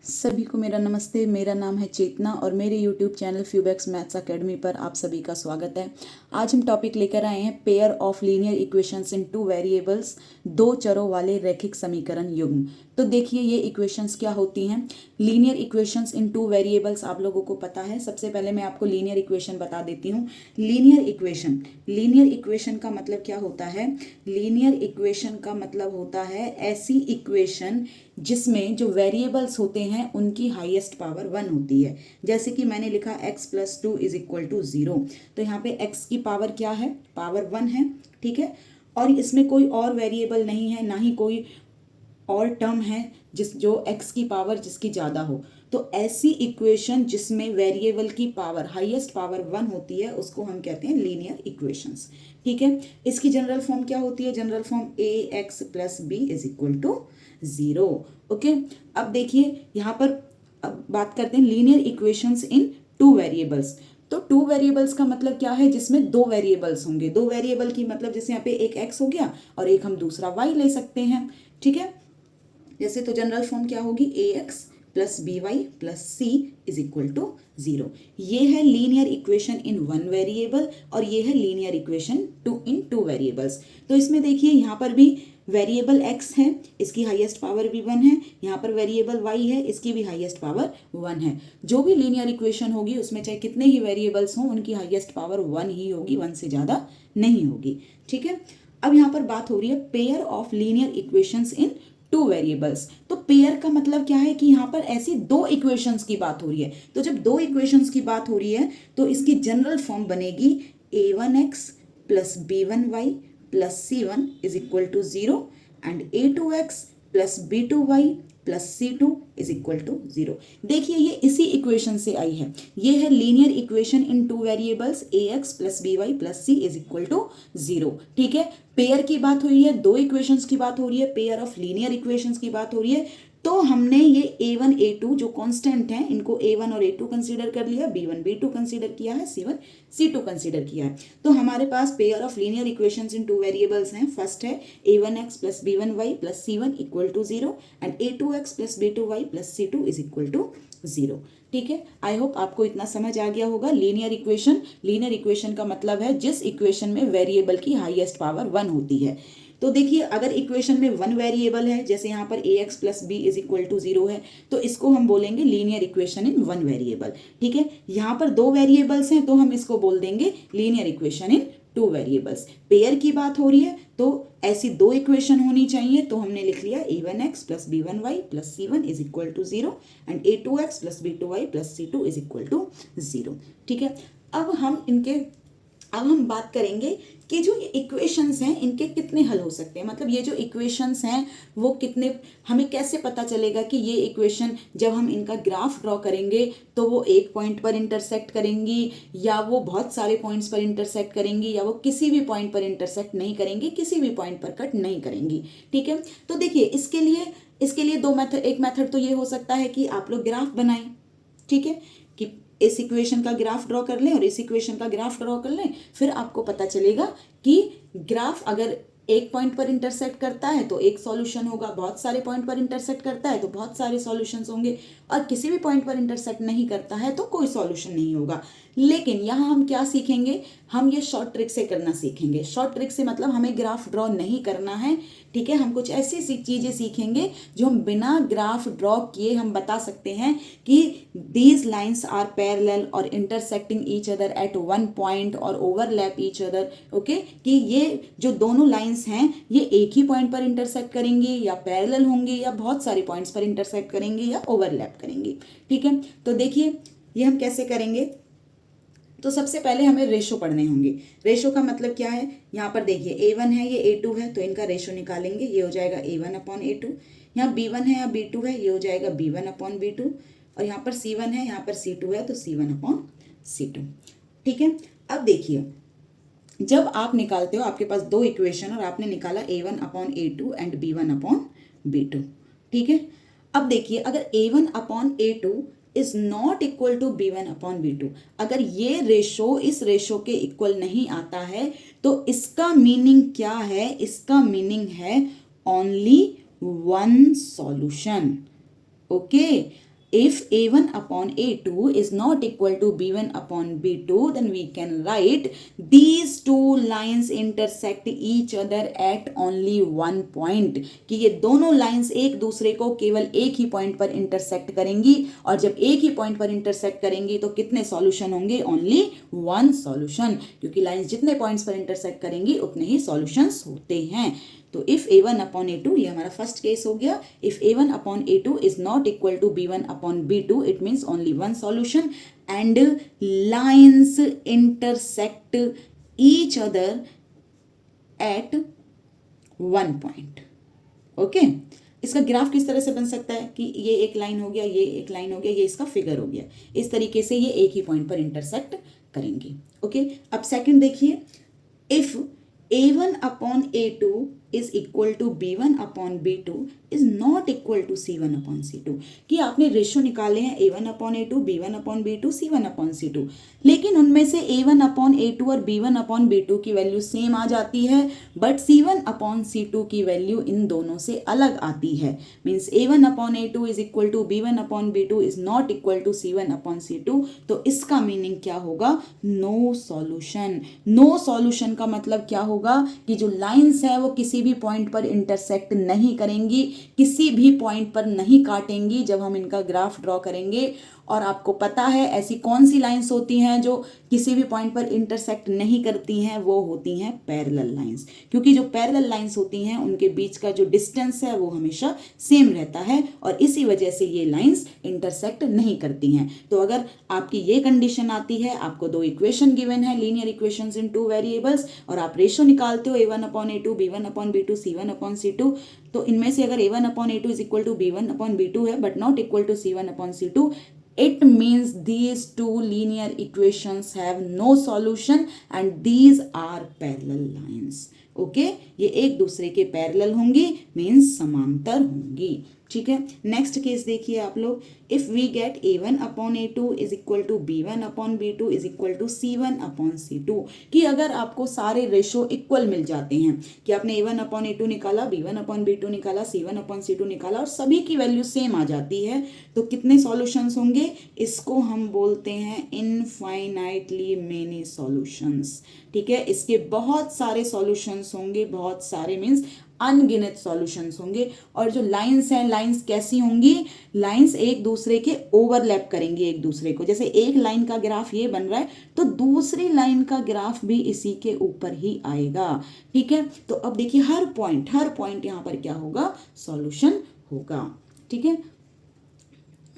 सभी को मेरा नमस्ते। मेरा नाम है चेतना और मेरे YouTube चैनल फ्यूबैक्स मैथ्स अकेडमी पर आप सभी का स्वागत है। आज हम टॉपिक लेकर आए हैं pair of linear equations in two variables, दो चरों वाले रैखिक समीकरण युग्म। तो देखिए ये इक्वेशंस क्या होती हैं। Linear equations in two variables आप लोगों को पता है। सबसे पहले मैं आपको लीनियर इक्वेशन बता देती हूँ। लीनियर इक्वेशन का मतलब क्या होता है? लीनियर इक्वेशन का मतलब होता है ऐसी इक्वेशन जिसमें जो वेरिएबल्स होते हैं उनकी हाईएस्ट पावर 1 होती है। जैसे कि मैंने लिखा x+2 इज इक्वल टू 0, तो यहाँ पे x की पावर क्या है? पावर 1 है, ठीक है। और इसमें कोई और वेरिएबल नहीं है, ना ही कोई और टर्म है जो x की पावर जिसकी ज़्यादा हो। तो ऐसी इक्वेशन जिसमें वेरिएबल की पावर हाईएस्ट पावर 1 होती है उसको हम कहते हैं लीनियर इक्वेशंस, ठीक है। इसकी जनरल फॉर्म क्या होती है? General form ax+b is equal to 0। Okay, अब देखिए यहाँ पर अब बात करते हैं linear equations in two variables. तो टू वेरिएबल्स का मतलब क्या है? जिसमें दो वेरिएबल्स होंगे। दो वेरिएबल की मतलब जैसे यहाँ पे एक x हो गया और एक हम दूसरा y ले सकते हैं, ठीक है। जैसे तो जनरल फॉर्म क्या होगी? ax+by+c is equal to 0। ये है linear equation in one variable और ये है linear equation in two variables. तो इसमें देखिए यहाँ पर भी वेरिएबल x है, इसकी हाईएस्ट पावर भी 1 है। यहाँ पर वेरिएबल y है, इसकी भी हाईएस्ट पावर 1 है। जो भी लीनियर इक्वेशन होगी उसमें चाहे कितने ही वेरिएबल्स हों उनकी हाईएस्ट पावर 1 ही होगी, 1 से ज़्यादा नहीं होगी, ठीक है। अब यहाँ पर बात हो रही है pair of linear equations in two variables. तो पेयर का मतलब क्या है कि यहाँ पर ऐसी दो इक्वेशंस की बात हो रही है। तो जब दो इक्वेशंस की बात हो रही है तो इसकी जनरल फॉर्म बनेगी a1x plus b1y plus c1 is equal to 0 and a2x plus b2y plus c2 is equal to 0। देखिए ये इसी इक्वेशन से आई है। ये है linear equation in two variables ax plus by plus c is equal to 0, ठीक है। Pair की बात हुई है, दो इक्वेशंस की बात हो रही है, पेयर ऑफ लीनियर इक्वेशंस की बात हो रही है। तो हमने ये a1 a2 जो कांस्टेंट हैं इनको a1 और a2 कंसीडर कर लिया, b1 b2 कंसीडर किया है, c1 c2 कंसीडर किया है। तो हमारे पास pair of linear equations in two variables हैं। फर्स्ट है a1x plus b1y plus c1 equal to 0 and a2x plus b2y plus c2 is equal to 0, ठीक है। आई होप आपको इतना समझ आ गया होगा। लीनियर इक्वेशन का मतलब है जिस इक्वेशन में वेरिएबल की हाईएस्ट पावर 1 होती है। तो देखिए अगर इक्वेशन में वन वेरिएबल है, जैसे यहाँ पर ax plus b is equal to 0 है, तो इसको हम बोलेंगे linear equation in one variable, ठीक है। यहाँ पर दो वेरिएबल्स हैं तो हम इसको बोल देंगे linear equation in two variables. Pair की बात हो रही है तो ऐसी दो इक्वेशन होनी चाहिए। तो हमने लिख लिया a1x plus b1y plus c1 is equal to 0 and a2x plus b2y plus c2 is equal to 0, ठीक है। अब हम बात करेंगे कि जो ये इक्वेशंस हैं इनके कितने हल हो सकते हैं। मतलब ये जो इक्वेशंस हैं वो कितने, हमें कैसे पता चलेगा कि ये इक्वेशन जब हम इनका ग्राफ ड्रॉ करेंगे तो वो एक पॉइंट पर इंटरसेक्ट करेंगी या वो बहुत सारे पॉइंट्स पर इंटरसेक्ट करेंगी या वो किसी भी पॉइंट पर इंटरसेक्ट नहीं करेंगी, किसी भी पॉइंट पर कट नहीं करेंगी, ठीक है। तो देखिए इसके लिए दो मेथड, एक मेथड तो ये हो सकता है कि आप लोग ग्राफ बनाएं, ठीक है, कि इस इक्वेशन का ग्राफ ड्रॉ कर लें और इस इक्वेशन का ग्राफ ड्रॉ कर लें। फिर आपको पता चलेगा कि ग्राफ अगर एक पॉइंट पर इंटरसेक्ट करता है तो एक सॉल्यूशन होगा, बहुत सारे पॉइंट पर इंटरसेक्ट करता है तो बहुत सारे सॉल्यूशंस होंगे, और किसी भी पॉइंट पर इंटरसेक्ट नहीं करता है तो कोई सॉल्यूशन नहीं होगा। लेकिन यहाँ हम क्या सीखेंगे? हम ये शॉर्ट ट्रिक से करना सीखेंगे। शॉर्ट ट्रिक से मतलब हमें ग्राफ ड्रॉ नहीं करना है, ठीक है। हम कुछ ऐसी चीज़ें सीखेंगे जो हम बिना ग्राफ ड्रॉ किए हम बता सकते हैं कि दीज लाइन्स आर पैरेलल और intersecting each other at one point और ओवरलैप ईच अदर, ओके। कि ये जो दोनों लाइन्स हैं ये एक ही पॉइंट पर इंटरसेक्ट करेंगी या पैरेलल होंगी या बहुत सारे पॉइंट्स पर इंटरसेक्ट करेंगी या ओवरलैप करेंगी, ठीक है। तो देखिए ये हम कैसे करेंगे। तो सबसे पहले हमें रेशो पढ़ने होंगे। रेशो का मतलब क्या है? यहाँ पर देखिए a1 है, ये a2 है, तो इनका रेशो निकालेंगे, ये हो जाएगा a1 अपॉन a2। यहाँ b1 है या b2 है, ये हो जाएगा b1 अपॉन b2, और यहाँ पर c1 है, यहाँ पर c2 है, तो c1 अपॉन c2, ठीक है। अब देखिए जब आप निकालते हो, आपके पास दो इक्वेशन और आपने निकाला a1 upon a2 and b1 upon b2, ठीक है। अब देखिए अगर a1 upon a2 is not equal to b1 upon b2, अगर ये रेशो इस रेशो के इक्वल नहीं आता है तो इसका मीनिंग क्या है? इसका मीनिंग है only one solution, okay. if a1 upon a2 is not equal to b1 upon b2, then we can write these two lines intersect each other at only one point, कि ये दोनों lines एक दूसरे को केवल एक ही point पर intersect करेंगी, और जब एक ही पॉइंट पर इंटरसेक्ट करेंगी तो कितने सॉल्यूशन होंगे? ओनली वन सॉल्यूशन, क्योंकि लाइंस जितने पॉइंट्स पर इंटरसेक्ट करेंगी उतने ही सॉल्यूशंस होते हैं। तो इफ a1 अपॉन a2, ये हमारा फर्स्ट केस हो गया। If a1 upon a2 is not equal to b1 upon b2, it means only one solution and lines intersect each other at one point. Okay, इसका graph किस तरह से बन सकता है कि ये एक लाइन हो गया, ये एक लाइन हो गया, ये इसका फिगर हो गया। इस तरीके से ये एक ही पॉइंट पर इंटरसेक्ट करेंगे। ओके, अब सेकंड देखिए, if a1 upon a2 is equal to b1 upon b2 is not equal to c1 upon c2, कि आपने रेशियो निकाले हैं a1 upon a2, b1 upon b2, c1 upon c2, लेकिन उनमें से a1 upon a2 और b1 upon b2 की value same आ जाती है, बट c1 upon c2 की वैल्यू इन दोनों से अलग आती है। Means a1 upon a2 is equal to b1 upon b2 is not equal to c1 upon c2। तो इसका मीनिंग क्या होगा? No solution. नो सॉल्यूशन का मतलब क्या होगा कि जो लाइंस है वो किसी भी पॉइंट पर इंटरसेक्ट नहीं करेंगी, किसी भी पॉइंट पर नहीं काटेंगी जब हम इनका ग्राफ ड्रॉ करेंगे। और आपको पता है ऐसी कौन सी लाइंस होती हैं जो किसी भी पॉइंट पर इंटरसेक्ट नहीं करती हैं? वो होती हैं पैरेलल लाइंस, क्योंकि जो पैरेलल लाइंस होती हैं उनके बीच का जो डिस्टेंस है वो हमेशा सेम रहता है, और इसी वजह से ये लाइंस इंटरसेक्ट नहीं करती हैं। तो अगर आपकी ये कंडीशन आती है, आपको दो इक्वेशन गिवन है, linear equations in two variables, और आप रेशियो निकालते हो a1 upon a2, b1 upon b2, c1 upon c2, तो इनमें से अगर a1 upon a2 is equal to b1 upon b2 है but not equal to c1 upon c2, it means these two linear equations have no solution and these are parallel lines। Okay, ये एक दूसरे के parallel होंगी, means समांतर होंगी। ठीक है, नेक्स्ट केस देखिए आप लोग, if we get a1 upon a2 is equal to b1 upon b2 is equal to c1 upon c2, कि अगर आपको सारे रेशो इक्वल मिल जाते हैं, कि आपने a1 अपॉन a2 निकाला, b1 अपॉन b2 निकाला, c1 अपॉन c2 निकाला, और सभी की वैल्यू सेम आ जाती है, तो कितने सॉल्यूशंस होंगे? इसको हम बोलते हैं इनफाइनाइटली मेनी सॉल्यूशंस। ठीक है, इसके बहुत सारे सॉल्यूशंस होंगे, बहुत सारे मीन्स अनगिनत सॉल्यूशंस होंगे। और जो लाइंस हैं, लाइंस कैसी होंगी? लाइंस एक दूसरे के ओवरलैप करेंगी एक दूसरे को। जैसे एक लाइन का ग्राफ ये बन रहा है तो दूसरी लाइन का ग्राफ भी इसी के ऊपर ही आएगा। ठीक है, तो अब देखिए हर पॉइंट यहाँ पर क्या होगा? सॉल्यूशन होगा। ठीक है,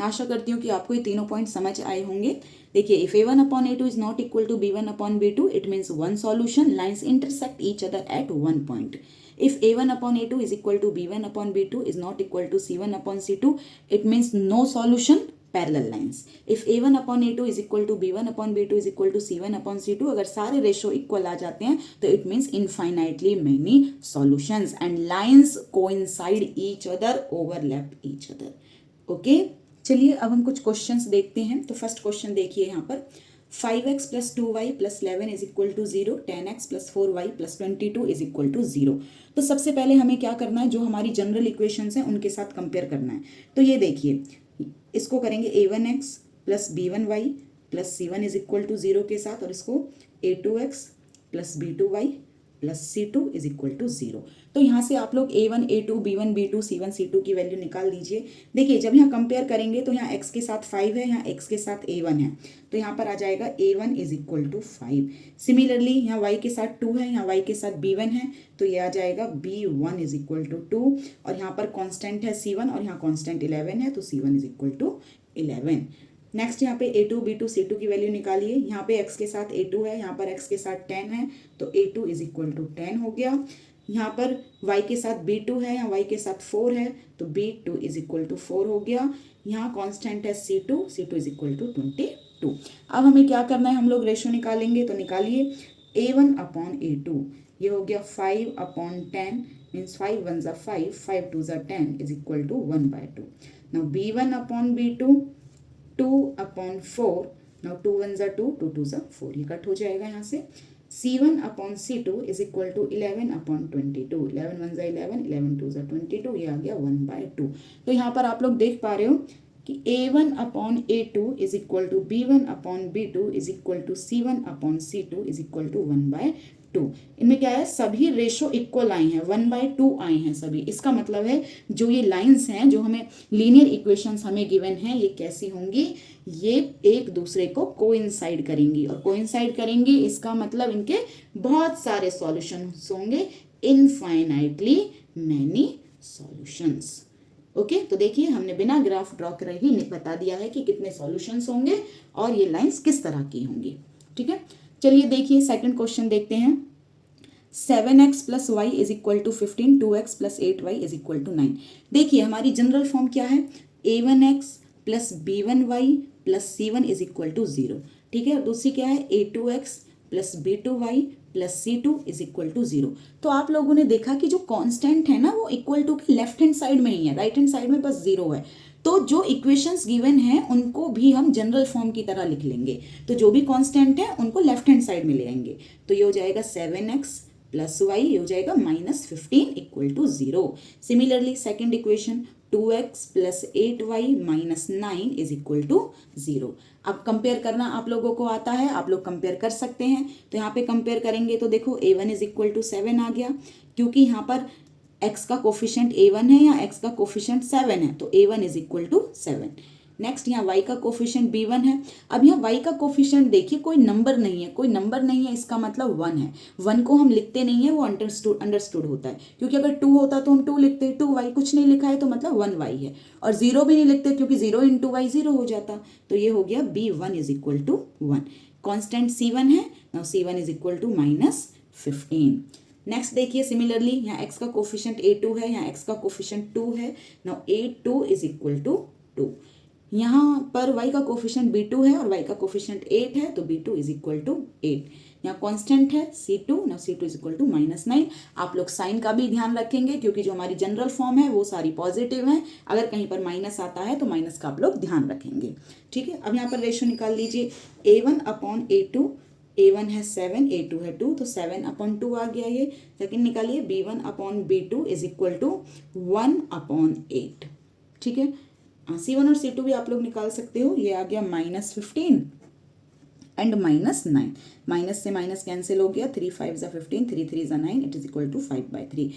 आशा करती हूँ कि आपको ये तीनों पॉइंट समझ आए होंगे। देखिए, if a1 upon a2 is not equal to b1 upon b2, it means one solution, lines intersect each other at one point. If a1 upon a2 is equal to b1 upon b2 is not equal to c1 upon c2, it means no solution, parallel lines। If a1 upon a2 is equal to b1 upon b2 is equal to c1 upon c2, अगर सारे ratio equal आ जाते हैं तो it means infinitely many solutions and lines coincide each other, overlap each other। Okay, चलिए अब हम कुछ questions देखते हैं। तो फर्स्ट क्वेश्चन देखिए यहाँ पर, 5x plus 2y plus 11 is equal to 0, 10x plus 4y plus 22 is equal to 0। तो सबसे पहले हमें क्या करना है? जो हमारी जनरल इक्वेशंस हैं उनके साथ कंपेयर करना है। तो ये देखिए, इसको करेंगे a1x plus b1y plus c1 is equal to 0 के साथ, और इसको a2x plus b2y plus c2 is equal to 0। तो यहाँ से आप लोग a1, a2, b1, b2, c1, c2 की वैल्यू निकाल दीजिए। देखिए, जब यहाँ कंपेयर करेंगे तो यहाँ x के साथ 5 है, यहाँ x के साथ a1 है, तो यहाँ पर आ जाएगा a1 is equal to 5। Similarly यहाँ y के साथ 2 है, यहाँ y के साथ b1 है, तो ये आ जाएगा b1 इज इक्वल टू 2, और यहाँ पर कॉन्स्टेंट है c1 और यहाँ कॉन्स्टेंट 11 है, तो c1 is equal to 11। Next यहाँ पे a2, b2, c2 की वैल्यू निकालिए। यहाँ पे x के साथ a2 है, यहाँ पर x के साथ 10 है, तो a2 इज इक्वल टू 10 हो गया। यहाँ पर y के साथ b2 है, यहाँ y के साथ 4 है, तो b2 इज इक्वल टू 4 हो गया। यहाँ कांस्टेंट है c2 इज इक्वल टू 22। अब हमें क्या करना है? हम लोग रेशो निकालेंगे, तो निकालिए a1 अपॉन a2, ये हो गया 5 अपॉन 10, मीन्स 5 1 ज़ा 5, 5 2 ज़ा 10 is equal to 1/2। Now b1 upon b2, 2 upon 4, now 2 1 ज़ा 2, 2 2 ज़ा 4, ये कट हो जाएगा यहाँ से। c1 upon c2 is equal to 11 upon 22, 11 1 ज़ा 11, 11 2 ज़ा 22, ये आ गया 1/2। तो यहाँ पर आप लोग देख पा रहे हो कि A1 upon A2 is equal to B1 upon B2 is equal to C1 upon C2 is equal to 1/2। इनमें क्या है, सभी रेशो इक्वल आए हैं, 1/2 आए हैं सभी। इसका मतलब है जो ये लाइंस हैं, जो हमें लीनियर इक्वेशंस हमें गिवन हैं, ये कैसी होंगी, ये एक दूसरे को कोइंसाइड करेंगी। और कोइंसाइड करेंगी इसका मतलब इनके बहुत सारे सॉल्यूशंस होंगे, इनफाइनाइटली मैनी सॉल्यूशंस। ओके, तो देखिए हमने बिना ग्राफ ड्रॉ करे ही बता दिया है कि कितने सॉल्यूशंस होंगे और ये लाइंस किस तरह की होंगी। ठीक है, चलिए देखिए सेकंड क्वेश्चन देखते हैं। 7x plus y is equal to 15, 2x plus 8y is equal to 9। देखिए हमारी जनरल फॉर्म क्या है, a1x plus b1y plus c1 is equal to 0। ठीक है, और दूसरी क्या है, a2x plus b2y plus c2 is equal to 0। तो आप लोगों ने देखा कि जो कांस्टेंट है ना, वो इक्वल टू की लेफ्ट हैंड साइड में ही है, राइट हैंड साइड में बस 0 है। तो जो इक्वेशंस गिवन हैं उनको भी हम जनरल फॉर्म की तरह लिख लेंगे। तो जो भी कांस्टेंट है उनको लेफ्ट हैंड साइड में ले आएंगे। तो ये हो जाएगा 7x प्लस वाई, ये हो जाएगा -15 equal to 0। Similarly second equation 2x plus 8y minus 9 is equal to 0। अब कंपेयर करना आप लोगों को आता है, आप लोग कंपेयर कर सकते हैं। तो यहाँ पे कंपेयर करेंगे तो देखो a1 इज इक्वल टू 7 आ गया, क्योंकि यहाँ पर x का कोफिशिएंट a1 है या x का कोफिशिएंट 7 है, तो a1 is equal to 7। Next यहाँ y का कोफिशिएंट b1 है। अब यहाँ y का कोफिशिएंट देखिए कोई नंबर नहीं है, कोई नंबर नहीं है, इसका मतलब 1 है। 1 को हम लिखते नहीं है, वो अंडरस्टूड होता है, क्योंकि अगर 2 होता तो हम 2 लिखते, 2y कुछ नहीं लिखा है तो मतलब 1y है। और 0 भी नहीं लिखते, क्योंकि 0 इंटू y 0 हो जाता। तो ये हो गया b1 is equal to 1। Constant c1 है, now c1 is equal to -15। Next देखिए सिमिलरली यहाँ x का कोफिशिएंट a2 है, यहाँ x का कोफिशिएंट 2 है, now a2 is equal to 2। यहाँ पर y का कोफिशिएंट b2 है और y का कोफिशिएंट 8 है, तो b2 इज इक्वल टू 8। यहाँ कांस्टेंट है c2, ना c2 इज इक्वल टू -9। आप लोग साइन का भी ध्यान रखेंगे, क्योंकि जो हमारी जनरल फॉर्म है वो सारी पॉजिटिव है। अगर कहीं पर माइनस आता है तो माइनस का आप लोग ध्यान रखेंगे। ठीक है, अब यहाँ पर रेशियो निकाल लीजिए, a1 अपॉन a2, a1 है 7, a2 है 2, तो 7 अपॉन 2 आ गया। ये सेकेंड निकालिए, b1 upon b2 is equal to 1 upon 8। ठीक है, c1 और c2 भी आप लोग निकाल सकते हो। ये आ गया -15 एंड -9, माइनस से माइनस कैंसिल हो गया, 3 5 ज़ा 15, 3 3 ज़ा 9, it is equal to 5/3।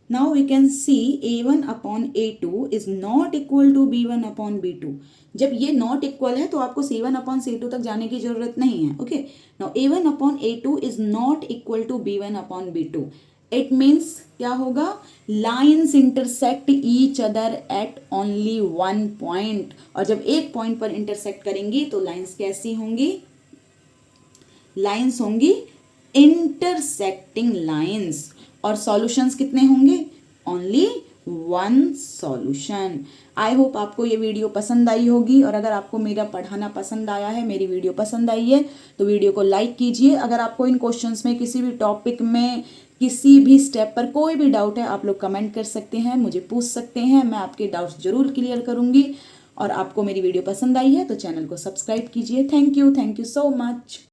Now we can see a1 upon a2 is not equal to b1 upon b2। जब ये नॉट इक्वल है तो आपको c1 अपॉन c2 तक जाने की जरूरत नहीं है। Okay, now a1 upon a2 is not equal to b1 upon b2। It means क्या होगा, lines intersect each other at only 1 point. और जब एक पॉइंट पर इंटरसेक्ट करेंगी तो लाइन्स कैसी होंगी, लाइन्स होंगी इंटरसेक्टिंग लाइन्स। और सॉल्यूशंस कितने होंगे, ओनली 1 सॉल्यूशन। आई होप आपको ये वीडियो पसंद आई होगी, और अगर आपको मेरा पढ़ाना पसंद आया है, मेरी वीडियो पसंद आई है, तो वीडियो को लाइक कीजिए। अगर आपको इन क्वेश्चंस में किसी भी टॉपिक में किसी भी स्टेप पर कोई भी डाउट है, आप लोग कमेंट कर सकते हैं, मुझे पूछ सकते हैं, मैं आपके डाउट्स जरूर क्लियर करूंगी। और आपको मेरी वीडियो पसंद आई है तो चैनल को सब्सक्राइब कीजिए। Thank you so much.